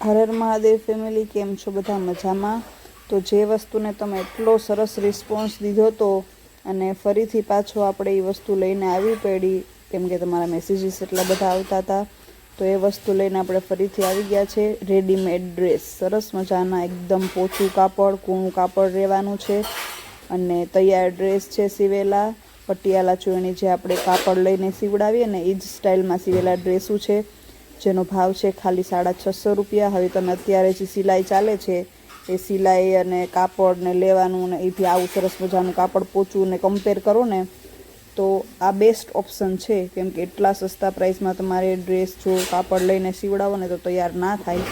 Har Har Mahadev family, કેમ છો બધા? મજામાં? તો જે વસ્તુને તમે એટલો સરસ રિસ્પોન્સ દીધો તો અને ફરીથી પાછો આપણે એ વસ્તુ લઈને આવી પડી, કેમ કે તમારા મેસેજીસ એટલા બધા આવતા હતા, તો એ વસ્તુ લઈને આપણે ફરીથી આવી ગયા છે. રેડીમેડ ડ્રેસ, સરસ મજાના એકદમ પોચું કાપડ, કૂણું કાપડ રહેવાનું છે અને તૈયાર ડ્રેસ છે સીવેલા. પટિયાલા ચોળી જે આપણે કાપડ લઈને સીવડાવીએ ને એ જ સ્ટાઇલમાં સીવેલા ડ્રેસો છે, જેનો ભાવ છે ખાલી 650 રૂપિયા. હવે તમે અત્યારે જે સિલાઈ ચાલે છે એ સિલાઈ અને કાપડ ને લેવાનું ને એથી આવું સરસ મજાનું કાપડ પોચું ને કમ્પેર કરો ને તો આ બેસ્ટ ઓપ્શન છે, કેમ કે એટલા સસ્તા પ્રાઇસમાં તમારે ડ્રેસ જો કાપડ લઈને સીવડાવો ને તો તૈયાર ના થાય.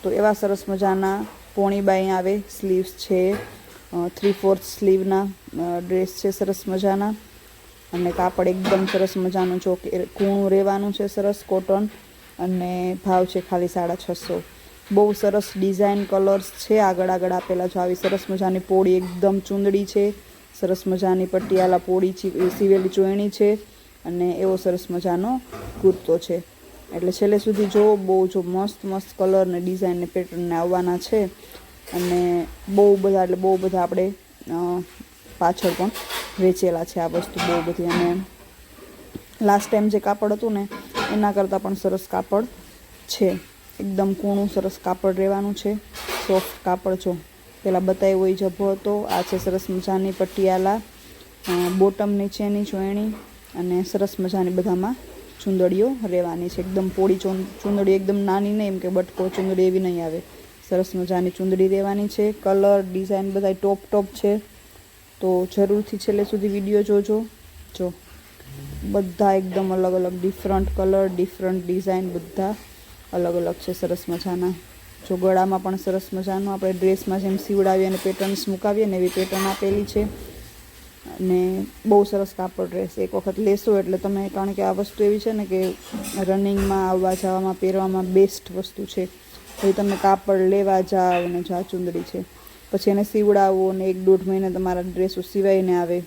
તો એવા સરસ મજાના પોણી બાઈ આવે, સ્લીવ્સ છે, 3/4 સ્લીવના ડ્રેસ છે સરસ મજાના, અને કાપડ એકદમ સરસ મજાનું જો કૂણું રહેવાનું છે, સરસ કોટન, અને ભાવ છે ખાલી 650. બહુ સરસ ડિઝાઇન કલર્સ છે આગળ આપેલા. જો આવી સરસ મજાની પોળી એકદમ ચૂંદડી છે, સરસ મજાની પટિયાલા પોળી સીવેલી ચોયણી છે, અને એવો સરસ મજાનો કુર્તો છે. એટલે છેલ્લે સુધી જો બહુ જો મસ્ત કલર ને ડિઝાઇન ને પેટર્ન ને આવવાના છે, અને બહુ બધા આપણે પાછળ પણ વેચેલા છે આ વસ્તુ બહુ બધી. અને લાસ્ટ ટાઈમ જે કાપડ હતું ને એના કરતાં પણ સરસ કાપડ છે, એકદમ કૂણું સરસ કાપડ રહેવાનું છે, સોફ્ટ કાપડ. જો પેલા બતાવ્યો એ જભો હતો, આ છે સરસ મજાની પટિયાલા બોટમ નીચેની ચોયણી, અને સરસ મજાની બધામાં ચૂંદડીઓ રહેવાની છે. એકદમ પોળી ચૂંદડી, એકદમ નાની નહીં, એમ કે બટકો ચૂંદડી એવી નહીં આવે, સરસ મજાની ચૂંદડી રહેવાની છે. કલર ડિઝાઇન બધા ટોપ છે, તો જરૂરથી છેલ્લે સુધી વિડીયો જોજો. જો બધા એકદમ અલગ ડિફરન્ટ કલર, ડિફરન્ટ ડિઝાઇન, બધા અલગ છે સરસ મજાના. જો ગળામાં પણ સરસ મજાનું આપણે ડ્રેસમાં જેમ સીવડાવીએ અને પેટર્ન્સ મુકાવીએ ને એવી પેટર્ન આપેલી છે, અને બહુ સરસ કાપડ રહેશે. એક વખત લેશો એટલે તમે, કારણ કે આ વસ્તુ એવી છે ને કે રનિંગમાં આવવા જવામાં પહેરવામાં બેસ્ટ વસ્તુ છે. પછી તમે કાપડ લેવા જાઓ અને જો આ ચૂંદડી છે, પછી એને સીવડાવો અને 1-1.5 મહિને તમારા ડ્રેસો સિવાઈને આવે,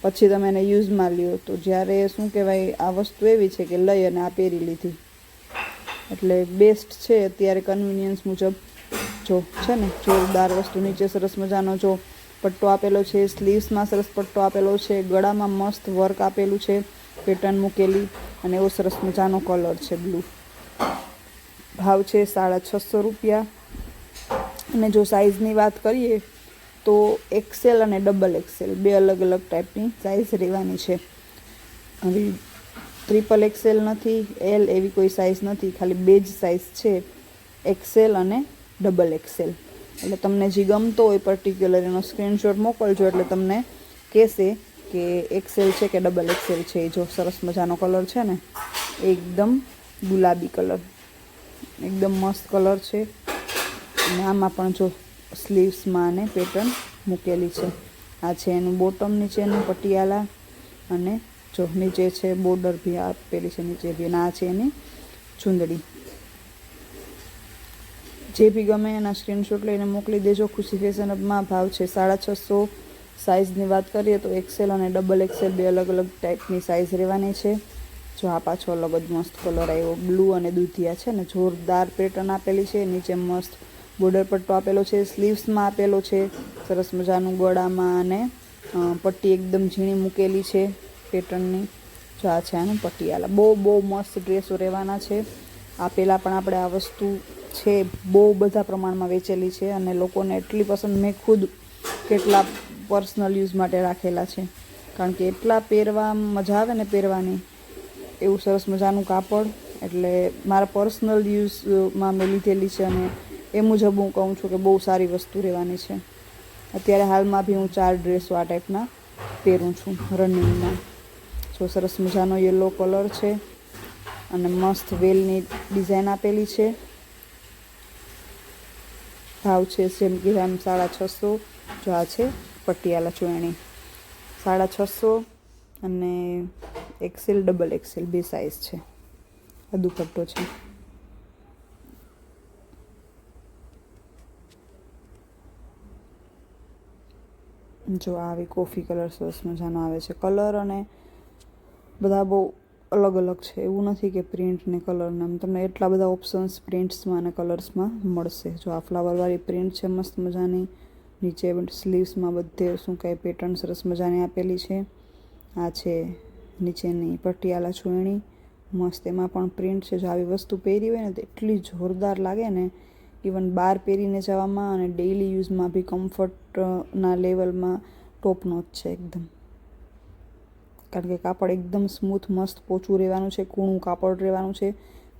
પછી તમે એને યુઝમાં લ્યો, તો જ્યારે શું કહેવાય, આ વસ્તુ એવી છે કે લઈ અને આ પહેરી લીધી, એટલે બેસ્ટ છે અત્યારે કન્વિનિયન્સ મુજબ. જો છે ને જોરદાર વસ્તુ, નીચે સરસ મજાનો જો પટ્ટો આપેલો છે, સ્લીવ્સમાં સરસ પટ્ટો આપેલો છે, ગળામાં મસ્ત વર્ક આપેલું છે, પેટર્ન મૂકેલી, અને એવો સરસ મજાનો કલર છે બ્લુ. ભાવ છે 650 રૂપિયા. અને જો સાઇઝની વાત કરીએ તો XL અને XXL બે અલગ ટાઈપની સાઇઝ રહેવાની છે. હવે XXL નથી, L એવી કોઈ સાઇઝ નથી, ખાલી બે જ સાઇઝ છે, XL અને XXL. એટલે તમને જે ગમતો હોય પર્ટિક્યુલર એનો સ્ક્રીનશોટ મોકલજો, એટલે તમને કહેશે કે XL છે કે XXL છે. જો સરસ મજાનો કલર છે ને, એકદમ ગુલાબી કલર, એકદમ મસ્ત કલર છે. અને આમાં પણ જો સ્લીવ્સમાં અને પેટર્ન મૂકેલી છે. આ છે એનું બોટમ નીચેનું પટિયાલા, અને જો નીચે છે બોર્ડર બી આપેલી છે નીચે બી, અને આ છે એની ચૂંદડી. જે બી ગમે એના સ્ક્રીનશોટ લઈને મોકલી દેજો. ખુશી ફેશન હબમાં. ભાવ છે 650. સાઇઝની વાત કરીએ તો XL અને XXL બે અલગ ટાઈપની સાઇઝ રહેવાની છે. જો આ પાછો અલગ જ મસ્ત કલર આવ્યો, બ્લુ અને દૂધિયા છે ને, જોરદાર પેટર્ન આપેલી છે. નીચે મસ્ત બોર્ડર પટ્ટો આપેલો છે, સ્લીવ્સમાં આપેલો છે સરસ મજાનું, ગળામાં અને પટ્ટી એકદમ ઝીણી મૂકેલી છે પેટર્નની. જો આ છે આનું પટિયાલા. બહુ મસ્ત ડ્રેસો રહેવાના છે. આ પહેલાં પણ આપણે આ વસ્તુ છે બહુ બધા પ્રમાણમાં વેચેલી છે, અને લોકોને એટલી પસંદ, મેં ખુદ કેટલા પર્સનલ યુઝ માટે રાખેલા છે, કારણ કે એટલા પહેરવા મજા આવે ને પહેરવાની, એવું સરસ મજાનું કાપડ. એટલે મારા પર્સનલ યુઝમાં મેં લીધેલી છે, અને એ મુજબ હું કહું છું કે બહુ સારી વસ્તુ રહેવાની છે. અત્યારે હાલમાં બી હું 4 ડ્રેસો આ ટાઈપના પહેરું છું રનિંગમાં. જો સરસ મજાનો યલો કલર છે, અને મસ્ત વેલની ડિઝાઇન આપેલી છે. ભાવ છે જેમ કે આમ 650. જો આ છે પટિયાલા ચોયણી, 650, અને XL XXL બે સાઇઝ છે. આ દુપટ્ટો છે. જો આવી કોફી કલર સરસ મજાનો આવે છે કલર, અને બધા બહુ અલગ અલગ છે, એવું નથી કે પ્રિન્ટ ને કલરના. તમને એટલા બધા ઓપ્શન્સ પ્રિન્ટ્સમાં અને કલર્સમાં મળશે. જો આ ફ્લાવરવાળી પ્રિન્ટ છે મસ્ત મજાની, નીચે સ્લીવ્સમાં બધે શું કહે પેટર્ન સરસ મજાની આપેલી છે. આ છે નીચેની પટિયાલા છૂણી, મસ્ત એમાં પણ પ્રિન્ટ છે. જો આવી વસ્તુ પહેરી હોય ને તો એટલી જોરદાર લાગે ને, ઇવન બહાર પહેરીને જવામાં અને ડેઇલી યુઝમાં બી કમ્ફર્ટના લેવલમાં ટોપ નોચ છે એકદમ. કારણ કે કાપડ એકદમ સ્મૂથ મસ્ત પોચું રહેવાનું છે, કૂણું કાપડ રહેવાનું છે.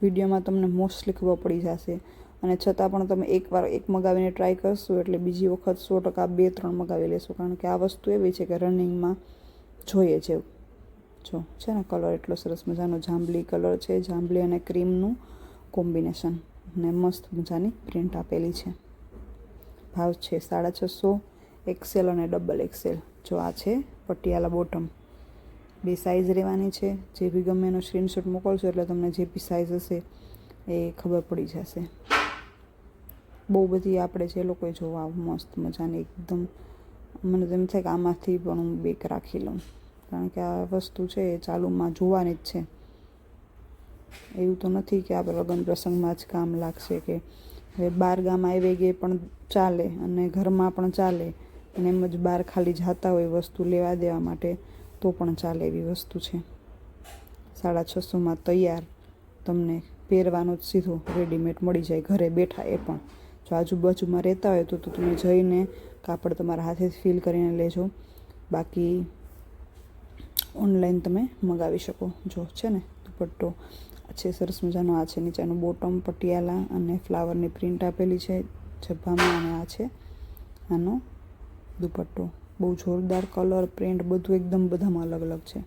વિડીયોમાં તમને મોસ્ટલી ખબર પડી જશે. અને છતાં પણ તમે એકવાર એક મગાવીને ટ્રાય કરશો એટલે બીજી વખત 100% 2-3 મગાવી લેશો. કારણ કે આ વસ્તુ એવી છે કે રનિંગમાં જોઈએ છે. જો છે ને કલર એટલો સરસ મજાનો જાંબલી કલર છે, જાંબલી અને ક્રીમનું કોમ્બિનેશન, ને મસ્ત મજાની પ્રિન્ટ આપેલી છે. ભાવ છે 650, XL અને XXL. જો આ છે પટિયાલા બોટમ, 2 સાઇઝ રહેવાની છે. જે બી ગમે એનો સ્ક્રીનશોટ મોકલશો એટલે તમને જે બી સાઇઝ હશે એ ખબર પડી જશે. બહુ બધી આપણે જે લોકોએ જોવા મસ્ત મજાની એકદમ, મને તો એમ થાય કે આમાંથી પણ હું 2 રાખી લઉં. કારણ કે આ વસ્તુ છે એ ચાલુમાં જોવાની જ છે. એવું તો નથી કે આપણે લગ્ન પ્રસંગમાં જ કામ લાગશે, કે હવે બહાર ગામ આવી ગઈ પણ ચાલે અને ઘરમાં પણ ચાલે, અને એમ જ બહાર ખાલી જતા હોય વસ્તુ લેવા દેવા માટે તો પણ ચાલે એવી વસ્તુ છે. 650માં તૈયાર તમને પહેરવાનો જ સીધો રેડીમેડ મળી જાય ઘરે બેઠા. એ પણ જો આજુબાજુમાં રહેતા હોય તો તમે જઈને કાપડ તમારા હાથેથી ફીલ કરીને લેજો. બાકી ઓનલાઈન તમે મગાવી શકો. જો છે ને દુપટ્ટો છે સરસ મજાનો. આ છે નીચેનું બોટમ પટિયાલા અને ફ્લાવરની પ્રિન્ટ આપેલી છે જબ્બામાં, અને આ છે આનો દુપટ્ટો. બહુ જોરદાર કલર પ્રિન્ટ બધું એકદમ બધામાં અલગ અલગ છે.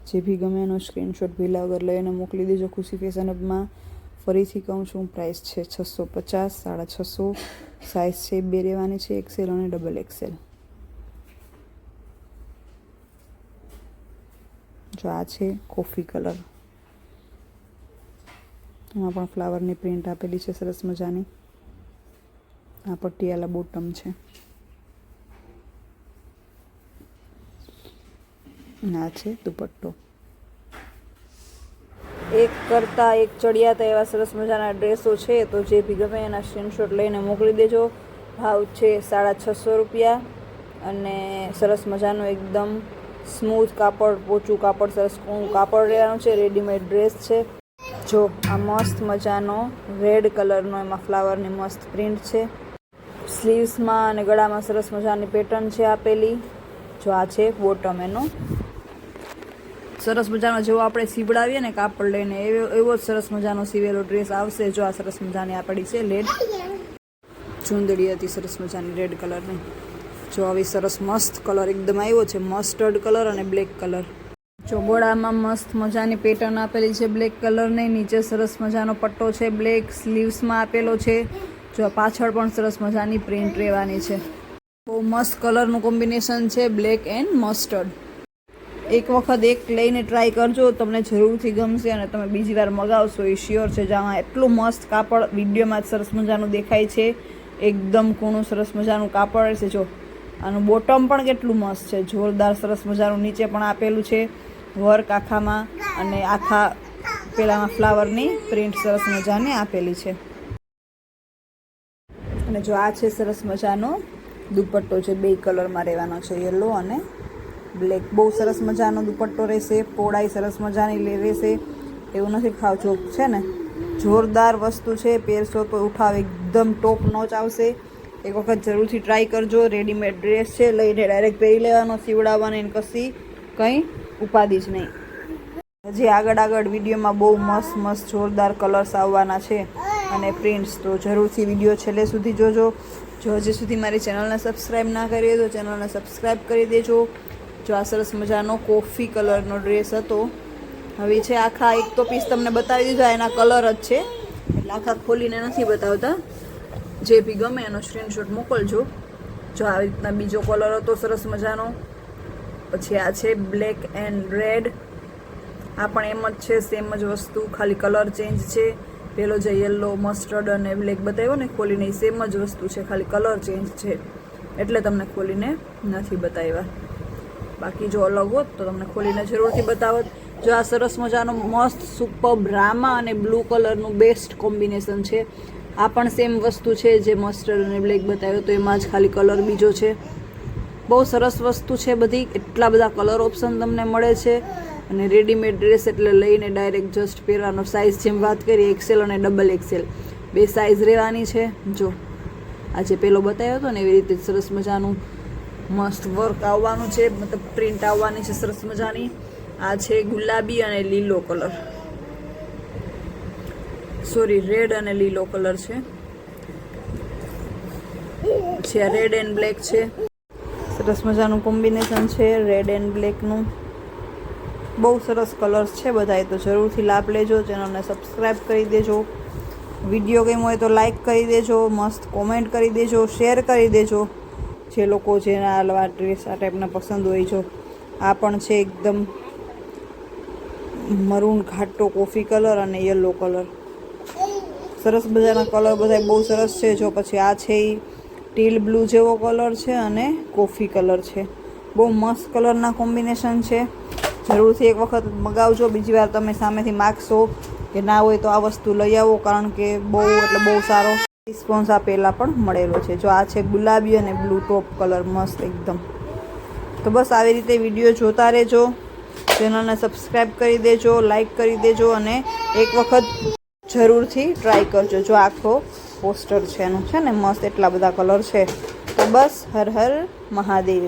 જે બી ગમે એનો સ્ક્રીનશોટ ભીલા વગર લઈને મોકલી દેજો ખુશી ફેશન હબમાં. ફરીથી કહું છું, પ્રાઇસ છે 650, 650. સાઇઝ છે 2 રહેવાની છે, XL અને XXL. જો આ છે કોફી કલર, એમાં પણ ફ્લાવરની પ્રિન્ટ આપેલી છે સરસ મજાની. આ પટિયાલા બોટમ છે. આ છે દુપટ્ટો. એક કરતાં એક ચડિયાતા એવા સરસ મજાના ડ્રેસો છે. તો જે બી ગમે એના સ્ક્રીનશોટ લઈને મોકલી દેજો. ભાવ છે 650 રૂપિયા, અને સરસ મજાનું એકદમ સ્મૂથ કાપડ, પોચું કાપડ, સરસ કૂણું કાપડ રહેવાનું છે. રેડીમેડ ડ્રેસ છે. જો આ મસ્ત મજાનો રેડ કલરનો, એમાં ફ્લાવરની મસ્ત પ્રિન્ટ છે. સ્લીવ્સમાં અને ગળામાં સરસ મજાની પેટર્ન છે આપેલી. જો આ છે બોટમ એનો, સરસ મજાનો જેવો આપણે સીવડાવીએ ને કાપડ લઈને એવો જ સરસ મજાનો સીવેલો ડ્રેસ આવશે. જો આ સરસ મજાની આપણી છે લેડ ચૂંદડી હતી સરસ મજાની રેડ કલરની. જો આવી સરસ મસ્ત કલર એકદમ આવ્યો છે, મસ્ટર્ડ કલર અને બ્લેક કલર. જો ગોળામાં મસ્ત મજાની પેટર્ન આપેલી છે બ્લેક કલરની, નીચે સરસ મજાનો પટ્ટો છે બ્લેક, સ્લીવ્સમાં આપેલો છે. જો પાછળ પણ સરસ મજાની પ્રિન્ટ રહેવાની છે. બહુ મસ્ત કલરનું કોમ્બિનેશન છે, બ્લેક એન્ડ મસ્ટર્ડ. એક વખત એક લઈને ટ્રાય કરજો, તમને જરૂરથી ગમશે અને તમે બીજી વાર મગાવશો એ શ્યોર છે. જામાં એટલું મસ્ત કાપડ વિડીયોમાં જ સરસ મજાનું દેખાય છે, એકદમ કૂણું સરસ મજાનું કાપડ છે. જો આનું બોટમ પણ કેટલું મસ્ત છે, જોરદાર સરસ મજાનું. નીચે પણ આપેલું છે વર્ક આખામાં, અને આખા પેલામાં ફ્લાવરની પ્રિન્ટ સરસ મજાની આપેલી છે. અને જો આ છે સરસ મજાનો દુપટ્ટો છે, 2 કલરમાં રહેવાનો છે, યલો અને બ્લેક. બહુ સરસ મજાનો દુપટ્ટો રહેશે, પહોળાઈ સરસ મજાની રહેશે. એવું નથી ખાવજો છે ને, જોરદાર વસ્તુ છે. પહેરશો તો ઉઠાવ એકદમ ટોપ નોચ આવશે. એક વખત જરૂરથી ટ્રાય કરજો. રેડીમેડ ડ્રેસ છે, લઈને ડાયરેક્ટ પહેરી લેવાનો, સીવડાવવાની કશી કંઈ ઉપાધિ જ નહીં. હજી આગળ વિડીયોમાં બહુ મસ્ત જોરદાર કલર્સ આવવાના છે અને પ્રિન્ટ્સ. તો જરૂરથી વિડીયો છેલ્લે સુધી જોજો. જો હજી સુધી મારી ચેનલને સબસ્ક્રાઈબ ના કરી હોય તો ચેનલને સબસ્ક્રાઈબ કરી દેજો. જો આ સરસ મજાનો કોફી કલરનો ડ્રેસ હતો. હવે છે આખા એક તો પીસ તમને બતાવી દીધા, એના કલર જ છે એટલે આખા ખોલીને નથી બતાવતા. જે બી ગમે એનો સ્ક્રીનશોટ મોકલજો. જો આવી રીતના બીજો કલર હતો સરસ મજાનો. પછી આ છે બ્લેક એન્ડ રેડ. આ પણ એમ જ છે, સેમ જ વસ્તુ, ખાલી કલર ચેન્જ છે. પેલો જે યલો મસ્ટર્ડ અને બ્લેક બતાવ્યો ને ખોલીને, એ સેમ જ વસ્તુ છે, ખાલી કલર ચેન્જ છે એટલે તમને ખોલીને નથી બતાવ્યા. બાકી જો અલગ હોત તો તમને ખોલીને જરૂરથી બતાવત. જો આ સરસ મજાનો મસ્ત સુપર રામા અને બ્લુ કલરનું બેસ્ટ કોમ્બિનેશન છે. આ પણ સેમ વસ્તુ છે જે મસ્ટર્ડ અને બ્લેક બતાવ્યો તો એમાં જ ખાલી કલર બીજો છે. બહુ સરસ વસ્તુ છે બધી. એટલા બધા કલર ઓપ્શન તમને મળે છે અને રેડીમેડ ડ્રેસ એટલે લઈને ડાયરેક્ટ જસ્ટ પહેરવાનો. સાઇઝ જેમ વાત કરીએ એક્સેલ અને ડબલ એક્સેલ બે સાઇઝ રહેવાની છે. જો આ જે પેલો બતાવ્યો હતો ને એવી રીતે સરસ મજાનું મસ્ત વર્ક આવવાનું છે, મતલબ પ્રિન્ટ આવવાની છે સરસ મજાની. આ છે ગુલાબી અને લીલો કલર, સોરી રેડ અને લીલો કલર છે. પછી આ રેડ એન્ડ બ્લેક છે. સરસ મજાનું કોમ્બિનેશન છે રેડ એન્ડ બ્લેકનું. બહુ સરસ કલર્સ છે બધાએ, તો જરૂરથી લાભ લેજો. ચેનલને સબસ્ક્રાઈબ કરી દેજો. વિડીયો ગમ્યો હોય તો લાઈક કરી દેજો, મસ્ત કોમેન્ટ કરી દેજો, શેર કરી દેજો જે લોકો જેના આવા ડ્રેસ આ ટાઈપના પસંદ હોય. જો આ પણ છે એકદમ મરૂન ઘાટો કોફી કલર અને યલો કલર. સરસ મજાના કલર બધા બહુ સરસ છે. જો પછી આ છે એ ટીલ બ્લુ જેવો કલર છે અને કોફી કલર છે. બહુ મસ્ત કલરના કોમ્બિનેશન છે. જરૂરથી એક વખત મગાવજો. બીજી વાર તમે સામેથી માગશો કે ના હોય તો આ વસ્તુ લઈ આવો, કારણ કે બહુ એટલે બહુ સારો રિસ્પોન્સ આ પહેલાં પણ મળેલો છે. જો આ છે ગુલાબી અને બ્લુ ટોપ કલર મસ્ત એકદમ. તો બસ આવી રીતે વિડીયો જોતા રહેજો. ચેનલને સબસ્ક્રાઈબ કરી દેજો, લાઈક કરી દેજો અને એક વખત જરૂરથી ટ્રાય કરજો. જો આખો પોસ્ટર છે એનું છે ને મસ્ત, એટલા બધા કલર છે. તો બસ હર હર મહાદેવ.